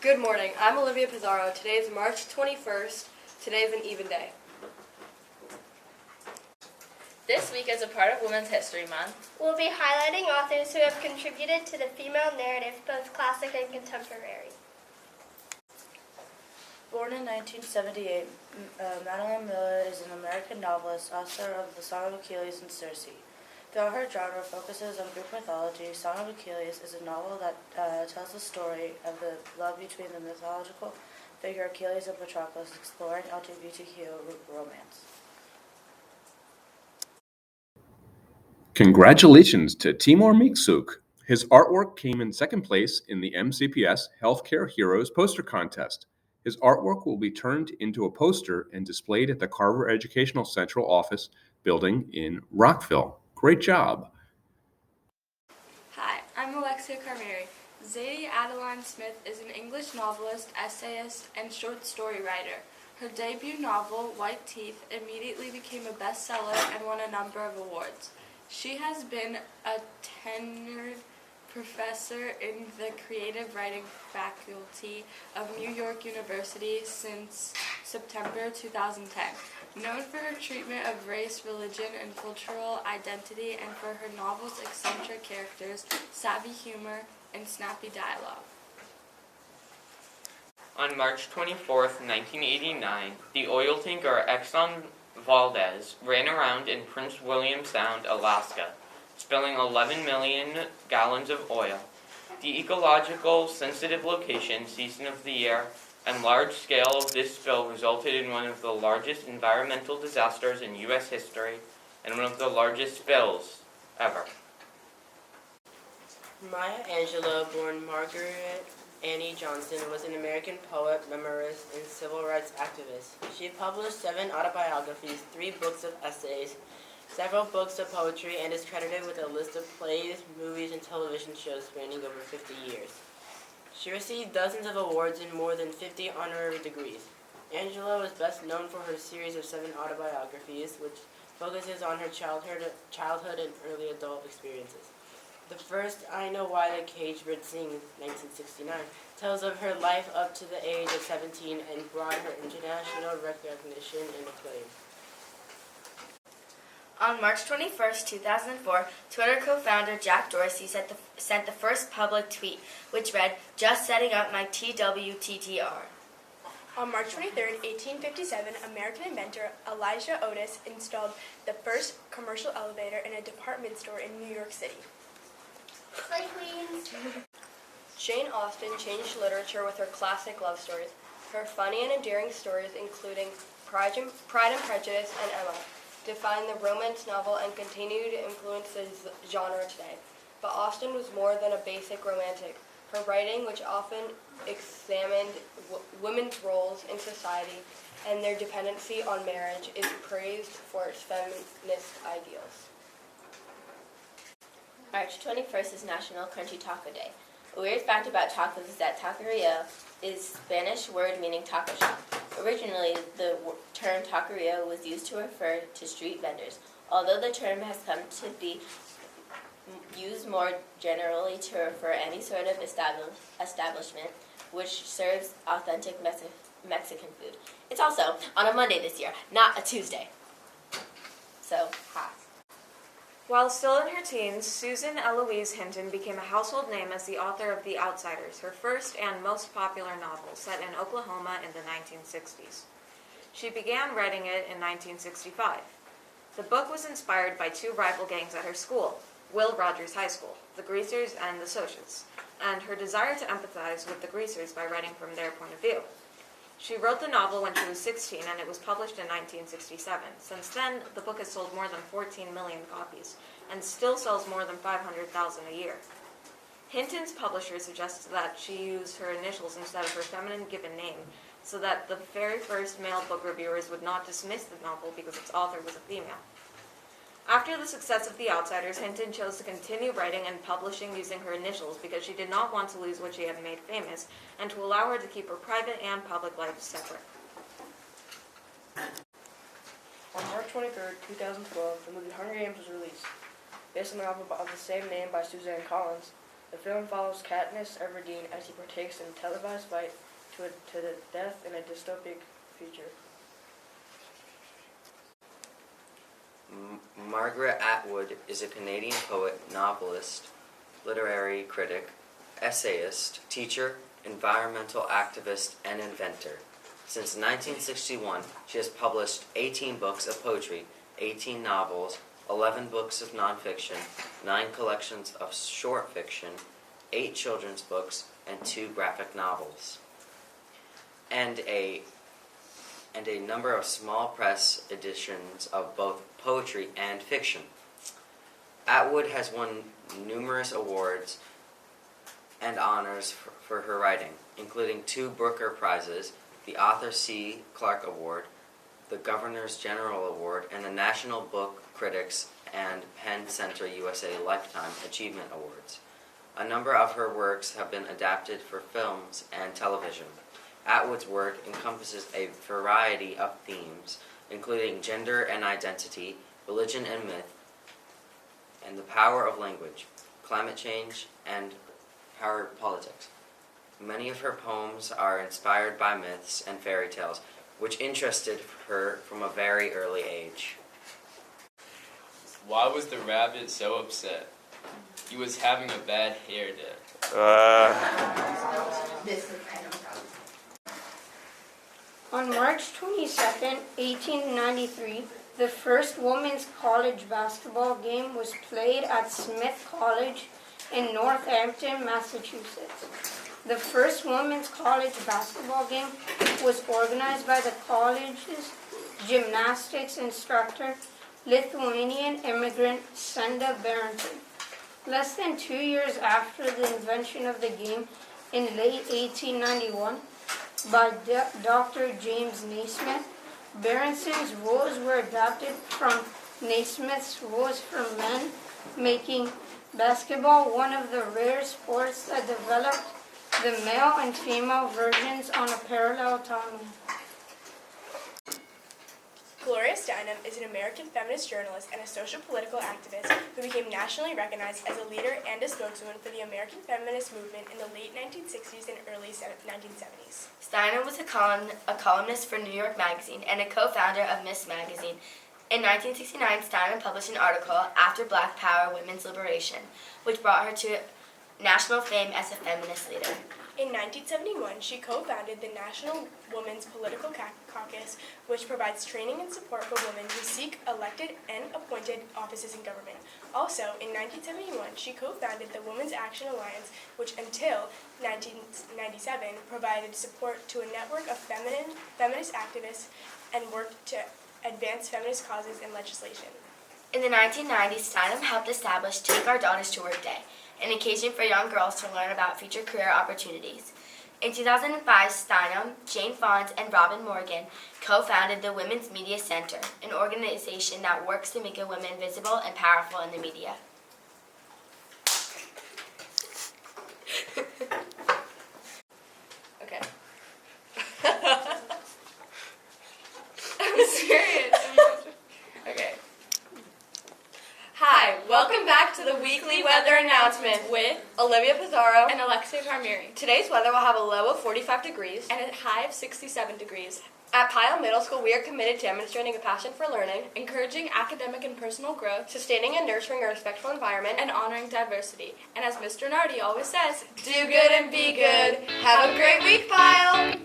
Good morning. I'm Olivia Pizarro. Today is March 21st. Today is an even day. This week, as a part of Women's History Month, we'll be highlighting authors who have contributed to the female narrative, both classic and contemporary. Born in 1978, Madeline Miller is an American novelist, author of The Song of Achilles and Circe. Though her genre focuses on Greek mythology, Song of Achilles is a novel that tells the story of the love between the mythological figure Achilles and Patroclus, exploring LGBTQ romance. Congratulations to Timur Miksuk. His artwork came in second place in the MCPS Healthcare Heroes poster contest. His artwork will be turned into a poster and displayed at the Carver Educational Central Office building in Rockville. Great job. Hi, I'm Alexia Carmeri. Zadie Adeline Smith is an English novelist, essayist, and short story writer. Her debut novel, White Teeth, immediately became a bestseller and won a number of awards. She has been a tenured professor in the creative writing faculty of New York University since September 2010. Known for her treatment of race, religion, and cultural identity, and for her novels' eccentric characters, savvy humor, and snappy dialogue. on March 24, 1989, the oil tanker Exxon Valdez ran around in Prince William Sound, Alaska, spilling 11 million gallons of oil. The ecological sensitive location, season of the year, and large scale of this spill resulted in one of the largest environmental disasters in U.S. history and one of the largest spills ever. Maya Angelou, born Margaret Annie Johnson, was an American poet, memoirist, and civil rights activist. She published 7 autobiographies, 3 books of essays, several books of poetry, and is credited with a list of plays, movies, and television shows spanning over 50 years. She received dozens of awards and more than 50 honorary degrees. Angelou is best known for her series of 7 autobiographies, which focuses on her childhood and early adult experiences. The first, I Know Why the Caged Bird Sings, 1969, tells of her life up to the age of 17 and brought her international recognition and acclaim. On March 21, 2004, Twitter co-founder Jack Dorsey sent the first public tweet, which read, "Just setting up my TWTTR." On March 23, 1857, American inventor Elijah Otis installed the first commercial elevator in a department store in New York City. Slay Queens! Jane Austen changed literature with her classic love stories. Her funny and endearing stories, including Pride and Prejudice and Emma, define the romance novel and continue to influence the genre today. But Austen was more than a basic romantic. Her writing, which often examined women's roles in society and their dependency on marriage, is praised for its feminist ideals. March 21st is National Crunchy Taco Day. A weird fact about tacos is that taqueria is a Spanish word meaning taco shop. Originally, the term taqueria was used to refer to street vendors, although the term has come to be used more generally to refer any sort of establishment which serves authentic Mexican food. It's also on a Monday this year, not a Tuesday. So, ha. While still in her teens, Susan Eloise Hinton became a household name as the author of The Outsiders, her first and most popular novel, set in Oklahoma in the 1960s. She began writing it in 1965. The book was inspired by 2 rival gangs at her school, Will Rogers High School, the Greasers and the Socials, and her desire to empathize with the Greasers by writing from their point of view. She wrote the novel when she was 16, and it was published in 1967. Since then, the book has sold more than 14 million copies, and still sells more than 500,000 a year. Hinton's publisher suggested that she use her initials instead of her feminine given name, so that the very first male book reviewers would not dismiss the novel because its author was a female. After the success of The Outsiders, Hinton chose to continue writing and publishing using her initials because she did not want to lose what she had made famous and to allow her to keep her private and public life separate. On March 23, 2012, the movie Hunger Games was released. Based on the novel of the same name by Suzanne Collins, The film follows Katniss Everdeen as he partakes in a televised fight to the death in a dystopic future. Margaret Atwood is a Canadian poet, novelist, literary critic, essayist, teacher, environmental activist, and inventor. Since 1961, she has published 18 books of poetry, 18 novels, 11 books of nonfiction, 9 collections of short fiction, 8 children's books, and 2 graphic novels, and a number of small press editions of both poetry and fiction. Atwood has won numerous awards and honors for her writing, including 2 Booker Prizes, the Arthur C. Clarke Award, the Governor's General Award, and the National Book Critics and Penn Center USA Lifetime Achievement Awards. A number of her works have been adapted for films and television. Atwood's work encompasses a variety of themes, including gender and identity, religion and myth, and the power of language, climate change, and power politics. Many of her poems are inspired by myths and fairy tales, which interested her from a very early age. Why was the rabbit so upset? He was having a bad hair day. On March 22, 1893, the first women's college basketball game was played at Smith College in Northampton, Massachusetts. The first women's college basketball game was organized by the college's gymnastics instructor, Lithuanian immigrant Senda Berenson. Less than 2 years after the invention of the game in late 1891 by Dr. James Naismith, Berenson's rules were adapted from Naismith's rules for men, making basketball one of the rare sports that developed the male and female versions on a parallel timeline. Gloria Steinem is an American feminist journalist and a social-political activist who became nationally recognized as a leader and a spokeswoman for the American feminist movement in the late 1960s and early 1970s. Steinem was a columnist for New York Magazine and a co-founder of Ms. Magazine. In 1969, Steinem published an article, After Black Power, Women's Liberation, which brought her to national fame as a feminist leader. In 1971, she co-founded the National Women's Political Caucus, which provides training and support for women who seek elected and appointed offices in government. Also, in 1971, she co-founded the Women's Action Alliance, which until 1997 provided support to a network of feminist activists and worked to advance feminist causes and legislation. In the 1990s, Steinem helped establish Take Our Daughters to Work Day, an occasion for young girls to learn about future career opportunities. In 2005, Steinem, Jane Fonds, and Robin Morgan co-founded the Women's Media Center, an organization that works to make women visible and powerful in the media. Okay. I'm serious. Okay. Hi, welcome back to the weekly weather announcement with Olivia Pizarro and Alexia Carmieri. Today's weather will have a low of 45 degrees And a high of 67 degrees. At Pyle Middle School, we are committed to demonstrating a passion for learning, Encouraging academic and personal growth, sustaining and nurturing a respectful environment, and honoring diversity. And as Mr. Nardi always says, do good and be good. Have a great week, Pyle!